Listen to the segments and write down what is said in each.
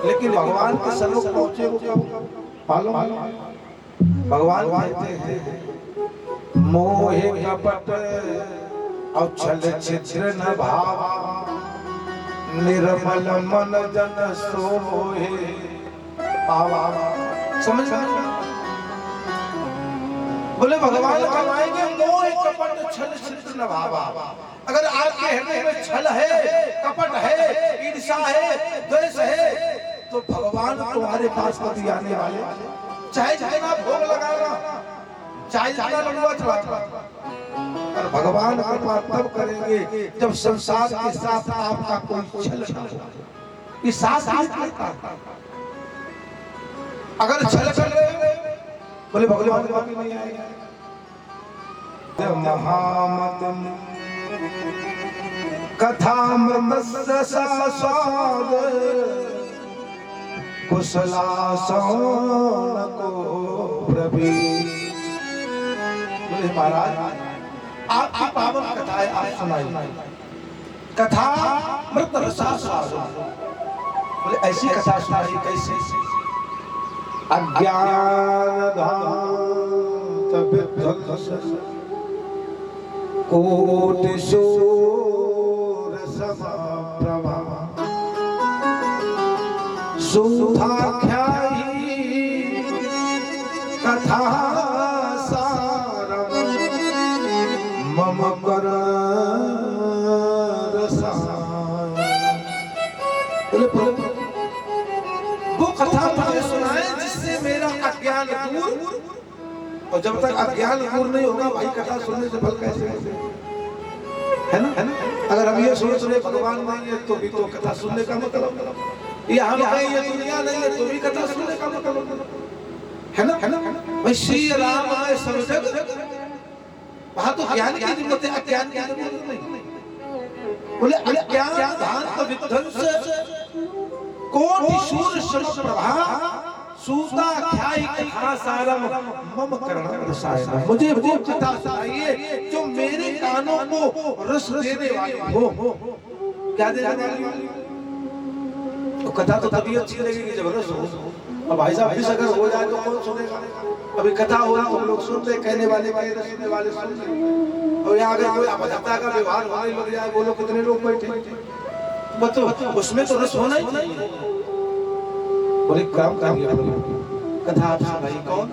लेकिन भगवान के सन्मुख पहुंचे वो कब मालूम? भगवान कहते हैं मोहे कपट और छल छिद्र न भावा, निर्मल मन जन सोहे पावा। समझ बोले भगवान कमाएंगे मोह कपट छल छिद्र न भावा। अगर आपके हृदय में छल है, कपट है, ईर्ष्या है, द्वेष है, तो भगवान तुम्हारे पास कभी आने वाले, चाहे जितना भोग लगाना, चाहे जितना लंबा चढ़ाना, और भगवान कृपा तब करेंगे जब संसार के साथ आपका कोई छल न हो। ये साथ करता, अगर छल कर रहे बोले भगवान कभी नहीं आएगा। महामतम कथामृतस्य स्वाद कुशलासौन को प्रभि। बोले महाराज आपकी पावन कथाएं आप सुनाइए। कथा मृत रसा स्वाद। बोले ऐसी कथा सुनाइए कैसे? अज्ञान धात विध्वंस कोटि शूर समप्रभा, सुधाख्यायी कथा सारम मम कर रसायन। वो कथा मुझे सुनाए जिससे मेरा अज्ञान दूर, और जब तक अज्ञान दूर नहीं होगा भाई कथा सुनने से फल कैसे है ना? अगर हम ये सोच रहे भगवान नहीं है तो भी तो कथा सुनने का मतलब, ये हम कहीं ये दुनिया नहीं है तो भी कथा सुनने का मतलब है ना? भाई श्री राम आए सब जग, वहां तो ज्ञान की जरूरत है, अज्ञान की जरूरत नहीं। बोले अज्ञान धात विध्वंस कोटि शूर समप्रभा, सुधाख्यायी कथा सारम मम कर्ण रसायन। मुझे वो कथा सुनाइए जो मेरे कानों को रस देने वाली हो। क्या देने वाली? तो कथा तो तभी अच्छी लगेगी जब रस हो। अब भाई साहब फिर अगर हो जाए तो कौन सुनेगा? अभी कथा हो रहा हम लोग सुन रहे, कहने वाले कह रहे, सुनने वाले सुन रहे, और यहाँ अगर कोई अभद्रता का व्यवहार होने लग जाए, बोलो कितने लोग बैठे, बताओ उसमें तो रस होना ही चाहिए। बोले काम करिए, कथा आप सुनाइए। कौन?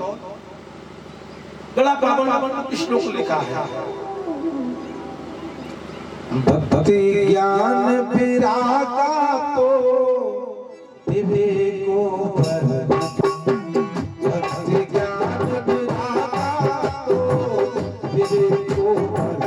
बड़ा पावन श्लोक लिखा है। भक्ति ज्ञान विरागा तो विवेको पर, भक्ति ज्ञान विरागा तो विवेको पर।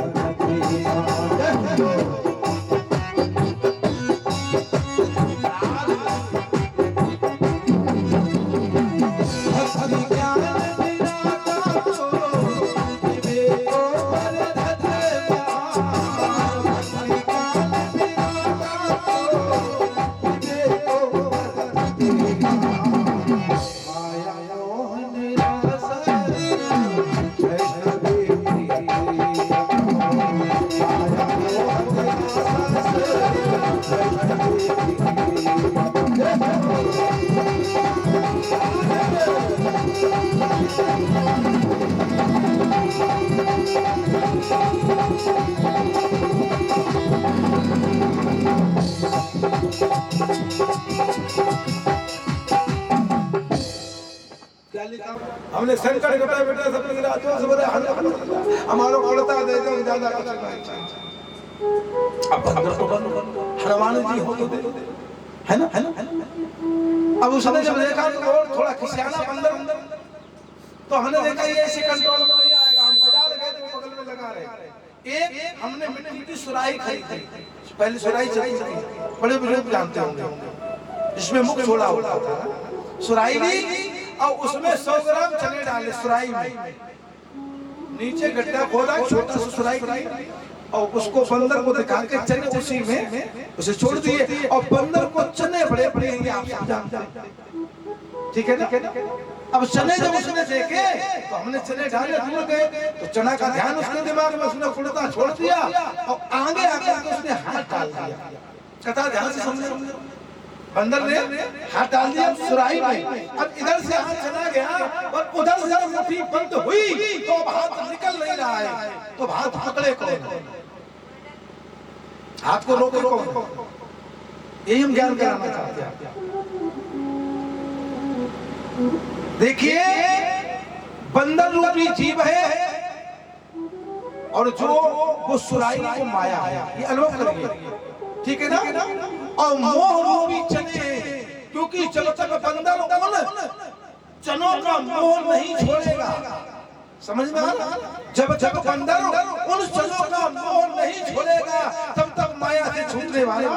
हमने संकट घटा बेटा सब गिरा जो सब हमारो पड़ता दे दो ज्यादा कुछ नहीं। अब बंदर तो हनुमान जी हो तो है ना? अब उसने जब देखा तो और थोड़ा खिसियाना बंदर, तो हमने देखा ये ऐसे कंट्रोल में नहीं आएगा। हम बाजार गए तो बगल में लगा रहे, एक हमने मिट्टी की सुराही खरीदी। पहले सुराही चलती थी, बड़े बुजुर्ग जानते होंगे, इसमें मुख छोड़ा होता था। सुराही ली और उसमें 100 ग्राम चने डाले सुराही में, नीचे गड्ढा खोदा, छोटा सा सुराही और उसको बंदर को दिखा के चने उसी में उसे छोड़ दिए, और बंदर को चने बड़े बड़े हैं आप सब जानते हैं, ठीक है ना? अब चने जब उसने देखे तो हमने चने डाले, दूर गए तो चना का ध्यान उसके दिमाग में, उसने उड़ता छोड़ दिया और आगे आगे उसने हाथ डाल दिया। कथा ध्यान से समझो। बंदर ने हाथ डाल दिया सुराही में। अब इधर से हाथ चला गया और उधर से मुट्ठी बंद हुई तो अब हाथ निकल नहीं रहा है। तो हाथ पकड़े कौन? हाथ को रोके कौन? यही हम ज्ञान कराना चाहते हैं। देखिए, बंदर रूपी जीव है और जो वो सुराही को माया है, ये अनुभव करिए, ठीक है ना? और मोह रूपी चने, क्योंकि जब तक बंदर उन चनों का मोह नहीं छोड़ेगा, समझ में आ रहा? जब तक बंदर उन चनों का मोह नहीं छोड़ेगा तब तक माया से छूटने वाला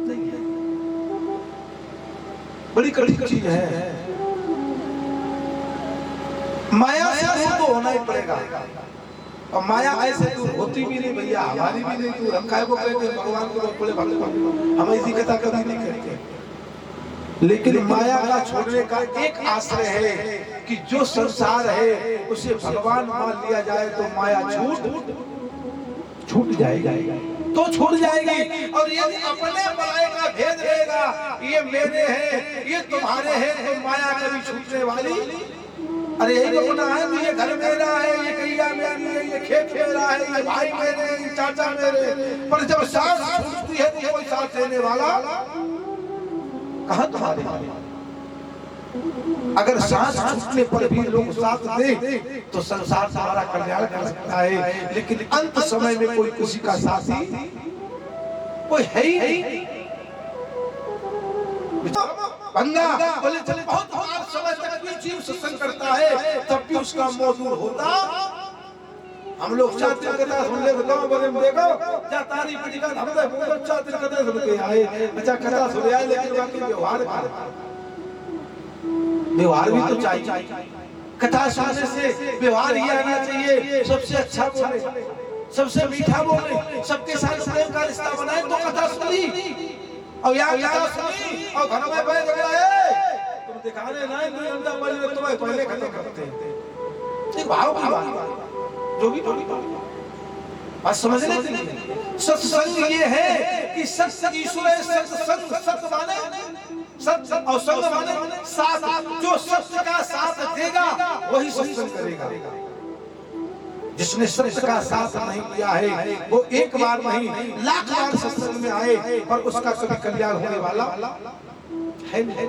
नहीं है। बड़ी कठिन चीज है, माया से दूर तो होना ही पड़ेगा। और माया ऐसे दूर होती भी नहीं भैया, हमारी भी नहीं दूर। हम काय को कहते हैं भगवान को बड़े भक्त, हम ऐसी कथा कभी नहीं करते। लेकिन माया का छोड़ने का एक आश्रय है कि जो संसार है उसे भगवान मान लिया जाए तो माया छूट जाएगी, तो छूट जाएगी। और यदि अपने बड़ाई का भेद रहेगा, ये मेरे हैं, ये तुम्हारे हैं, तो माया कभी छूटने वाली। अरे यही तो गुनाह है, ये घर मेरा है, ये कैया मेरी है, ये खेत मेरा है, ये भाई मेरे, ये चाचा मेरे। पर जब सांस छूटती है तो कोई साथ देने वाला कहाँ तुम्हारे? अगर सांस छूटने पर भी लोग साथ दे तो संसार तुम्हारा कल्याण कर सकता है, लेकिन अंत समय में कोई किसी का साथी कोई है ही नहीं। बंदा बोले चले बहुत समय तक भी जीव सत्संग करता है तब भी उसका मौजूद होता। हम लोग चातिर कथा सुन ले गांव बड़े में देखो क्या तारीफ की का हम तो चातिर कथा सुन के आए, अच्छा कथा सुन आए, लेकिन बाकी व्यवहार भी तो चाहिए। कथा सुनने से व्यवहार ही आना चाहिए, सबसे अच्छा बोले, सबसे मीठा बोले, सबके साथ प्रेम का रिश्ता बनाए तो कथा सुनी। और यहाँ कथा सुनी और घर में बैठ गए तुम दिखाने ना तुम्हें पहले खत्म करते हैं। भाव की बात जो भी बात समझ लेते। सत्संग ये है कि सत्संग ईश्वर है, सत्संग सत्य माने सत्य और संग माने साथ। जो सत्य का साथ देगा वही सत्संग करेगा। जिसने सत्य का साथ नहीं दिया है वो एक बार नहीं लाख बार सत्संग में आए पर उसका कभी कल्याण होने वाला है नहीं।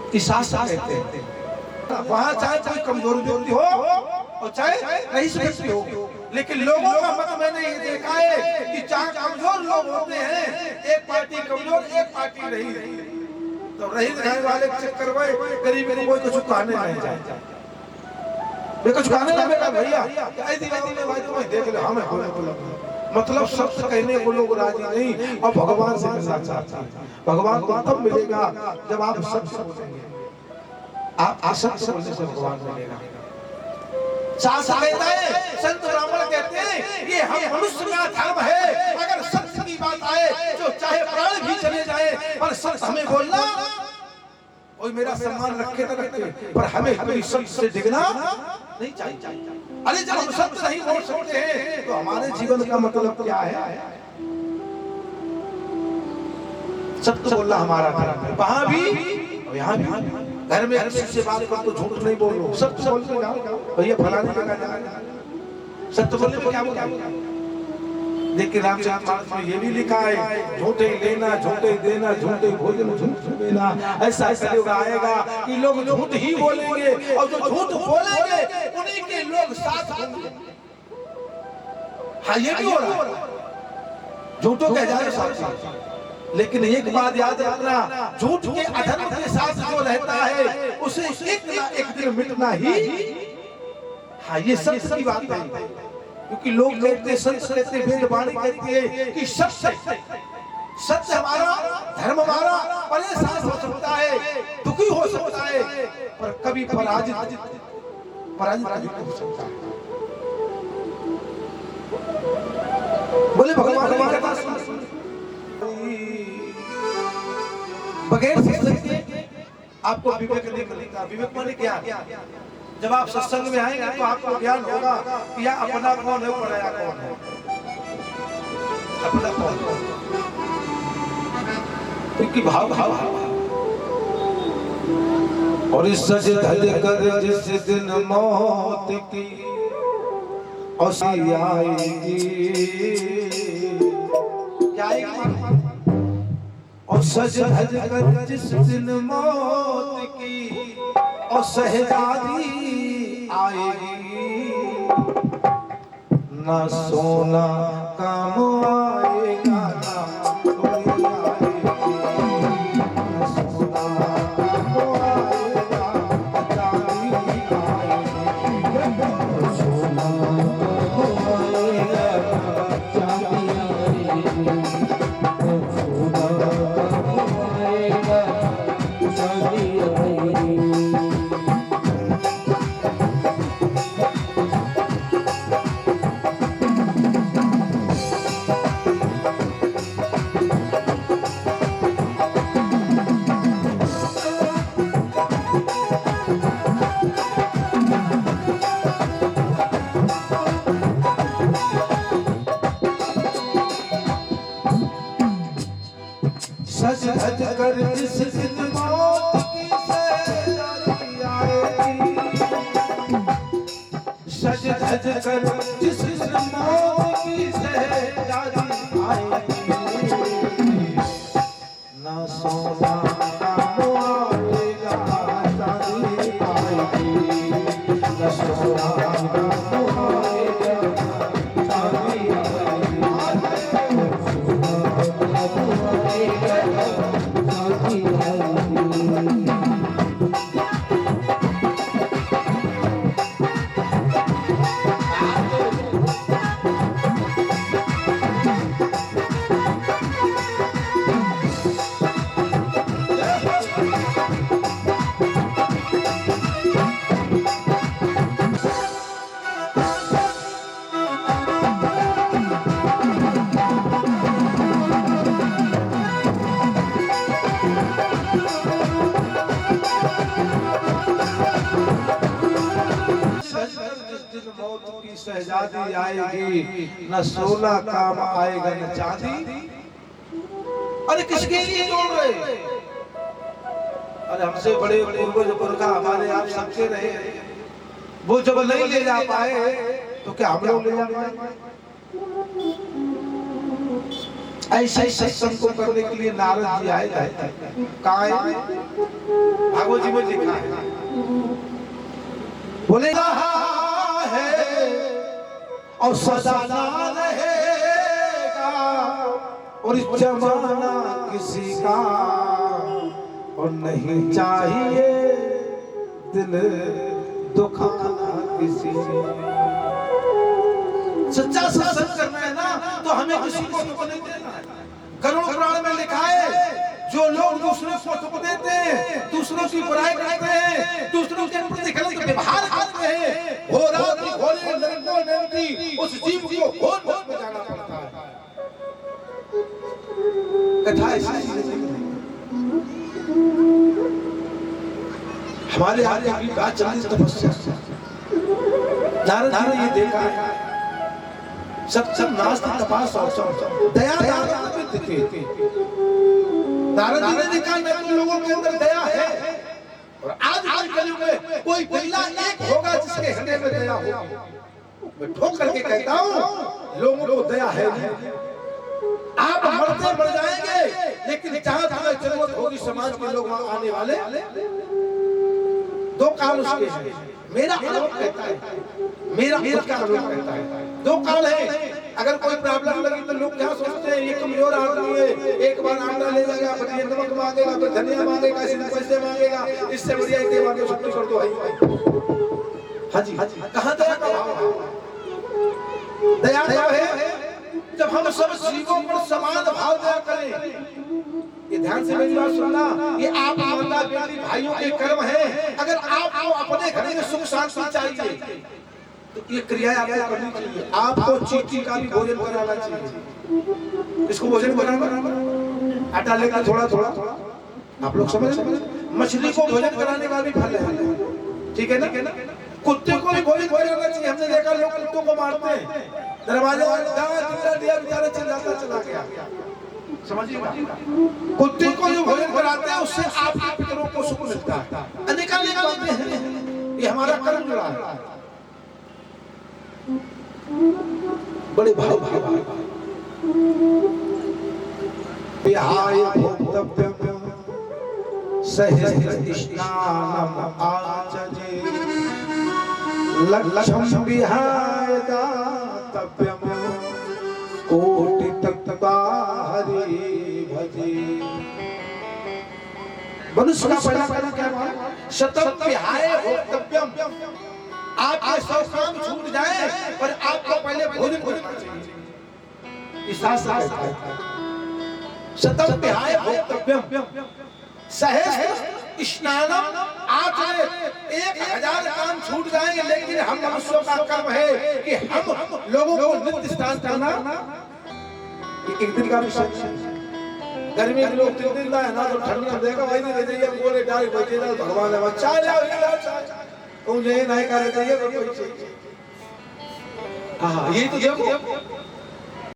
कहते हैं वहां चाहे कोई कमजोर व्यक्ति हो और चाहे रईस व्यक्ति हो, लेकिन लोगों का मत मैंने ये देखा है कि चाहे कमजोर लोग होते हैं, एक पार्टी कमजोर एक पार्टी रही, तो रही रहने वाले चक्कर में गरीब कोई कुछ कहने नहीं जाए, कुछ कहने लगेगा भैया ऐसी बात नहीं भाई तुम्हें देख ले हमें बोले मतलब सत्य कहने को लोग राजी नहीं। और भगवान से मिलना चाहते हैं, भगवान को तब मिलेगा जब आप सत्य बोलेंगे। आप असत्य बोलने से भगवान मिलेगा। संत ब्राह्मण कहते हैं ये हम मनुष्य का धर्म है, अगर सत्य की बात आए तो चाहे प्राण भी चले जाए पर सत्य हमें बोलना। कोई मेरा सम्मान रखे तो रखे पर हमें कभी सत्य से डिगना नहीं चाहिए। अरे जब हम सत्य नहीं बोल सकते हैं तो हमारे जीवन का मतलब क्या है? सत्य बोलना हमारा धर्म है, वहां भी और यहाँ भी। घर में किसी से बात करो तो झूठ नहीं बोलो, सत्य बोल के जाओ भैया फलाने जगह जाना। सत्य बोलने में क्या बोला? लेकिन रामचरितमानस में ये भी लिखा है झूठे लेना झूठे देना झूठे भोजन झूठ देना। ऐसा युग आएगा कि लोग झूठ ही बोलेंगे और जो झूठ बोलेंगे उन्हीं के लोग साथ होंगे। हाँ ये भी हो रहा है, झूठों के हजार साथ। लेकिन एक बात याद रखना, झूठ के अधर्म के साथ जो रहता है उसे एक ना एक दिन मिटना ही। हाँ ये सत्य की बात है, क्योंकि लोग कहते सत्य कहते वेदवाणी कहती है कि सत्य हमारा धर्म हमारा परेशान हो सकता है, दुखी हो सकता है, पर कभी पराजित कभी हो सकता है। बोले भगवान का बगैर सत्संग के आपको विवेक नहीं मिलेगा। विवेक माने क्या? जब आप सत्संग में आएंगे तो आपको ज्ञान होगा कि यह अपना कौन है पराया कौन है। अपना कौन? कि भाव भाव और इस सज धज कर जिस दिन मौत की औसी आएगी, क्या आएगी? और सज धज कर जिस दिन मौत की और शहजादी आएगी, ना सोना काम आएगा ना कोई आएगी, ना सोना काम आएगा ना चांदी आएगी, ना सोना काम आएगा ना चांदी आएगी, ना सोना काम आएगा ना चांदी आएगी। सज धज कर जिस दिन मौत की शहजादी आएगी, सज धज कर जिस दिन मौत की शहजादी आएगी, ना सोना काम आएगा ना चांदी आएगी, ना सोना काम आएगा ना चांदी आएगी, शहजादी आएगी, न सोना काम आएगा न चांदी। अरे किसके लिए जोड़ रहे? अरे हमसे बड़े पूर्वज पुरखा हमारे आप सबके रहे, वो जब नहीं ले जा पाए तो क्या हम लोग ले जा पाए? ऐसे ही सत्संग को करने के लिए नारद जी आए थे। कहाँ आए? भागवत जी में लिखा है, बोले है और सदा ना रहेगा और जमाना किसी का और नहीं चाहिए दिल दुखाना किसी। सच्चा सत्संग करना है ना तो हमें किसी को दुख नहीं देना है। करुण पुराण में लिखा है, जो लोग दूसरों को दुख देते हैं, दूसरों की बुराई करते हैं, दूसरों के प्रति गलत व्यवहार करते हैं, हो रात घोड़े नरकों नंदी उस जीव को घोर मौत में जाना पड़ता है। कथा ऐसी हमारे आगे अभी बात चल रही तपस्या। नारद जी ने ये देखा है, सत्संग नास्ति तपास और दया दान में दिखे। नारद जी ने देखा मैं तुम लोगों के अंदर दया है और आज कलयुग में कोई पहला एक होगा जिसके हृदय में दया हो। मैं ठोक करके कहता हूँ लोगों को दया है नहीं। आप मरते मर जाएंगे, लेकिन जहां तुम्हें जरूरत होगी समाज के लोग वहां आने वाले। दो काल उसके हैं, मेरा अनुभव कहता है, मेरा खुद का अनुभव कहता है। दो काल है, अगर कोई प्रॉब्लम लगी तो लोग क्या सोचते हैं, ये कमजोर आदमी है, एक बार आंटा ले जाएगा, फिर नमक मांगेगा, फिर धनिया मांगेगा, पैसे मांगेगा, इससे बढ़िया एक बार में छुट्टी कर दो। हाँ जी, कहाँ दया का भाव है? दया भाव है जब हम सब जीवों पर समान भाव दया करें। ये ध्यान से मेरी बात सुनना, ये आप माता बेटी भाइयों के कर्म है। अगर आपको अपने घर में सुख शांति चाहिए तो ये क्रियाएं आपको करनी चाहिए। आपको चीटी का भी भोजन कराना चाहिए। इसको भोजन कराना, आटा लेकर थोड़ा थोड़ा, आप लोग समझ। मछली को भोजन कराने का भी फल है, ठीक है ना? कुत्ते को भी भोजन कराना चाहिए। हमने देखा लोग कुत्तों को मारते हैं, दरवाजे दिया बेचारा चल जाता, चला गया। समझिएगा, कुत्ते को जो भोजन कराते हैं उससे आपके पितरों को सुख मिलता है, अनेकानेक बातें हैं, ये हमारा कर्म जुड़ा है। बड़े भाव विहाय भोक्तव्यम सहस्र स्नानम आचजे लक्ष्यम विहाय दातव्यम कोटि तत्वा हरि भजे। मनुष्य का पहला कर्म क्या है? शतम विहाय भोक्तव्यम, आपके 100 काम छूट जाए पर आपको पहले भोजन करना चाहिए। इस शास्त्र कहता है शतम विहाय भोक्तव्यम सहस्र स्नानम आचरे, 1000 काम छूट जाएंगे, लेकिन हम मनुष्यों का कर्म है कि हम लोगों को नित्य स्नान करना। एक दिन का विषय, गर्मी के लोग 3 दिन है ना, तो ठंडी में देखा भाई नहीं देते, बोले डाल बैठे ना भगवान है बच्चा तुम ये नहीं करे तो ये हां यही तो देखो